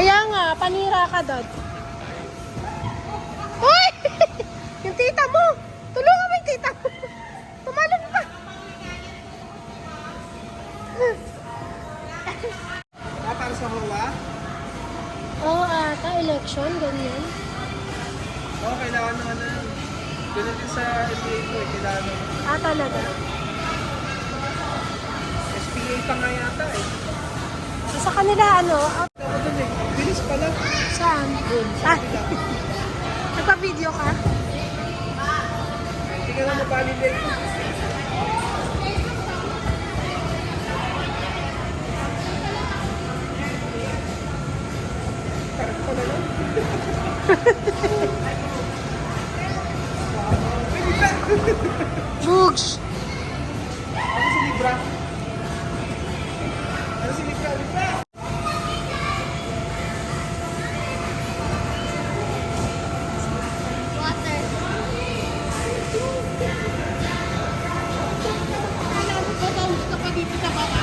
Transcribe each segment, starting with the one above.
Kaya nga, panira ka doon. Uy! Yung tita mo! Tulungan mo yung tita mo! Tumalon pa! Para sa HOA? Oo, election, ganyan. Oo, kailangan naman na yun. Ganun din sa SPA ko eh, kailangan naman. Talaga. SPA pa nga yata eh. Sa kanila, ano? Ako dun eh, bilis pala. Saan? Kabila. Nagpa-video ka? Hindi ka na mapalilate. Karap pala lang. Bugs! Ano si Libra? Ano si Libra? Libra! Water. Alam mo ba gusto pa dito sa baba?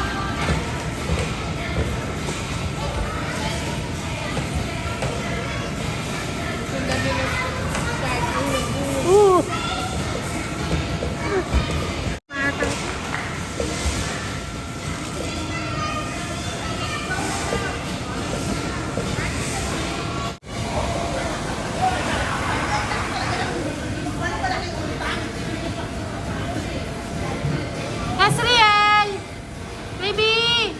Asriel! Baby!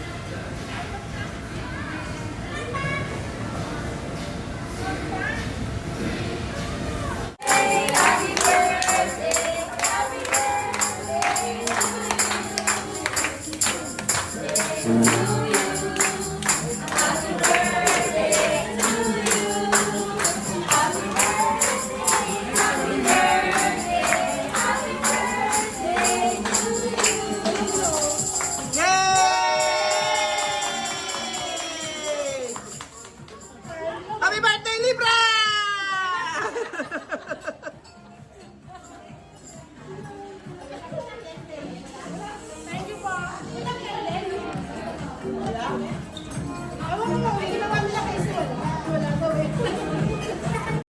Mm-hmm.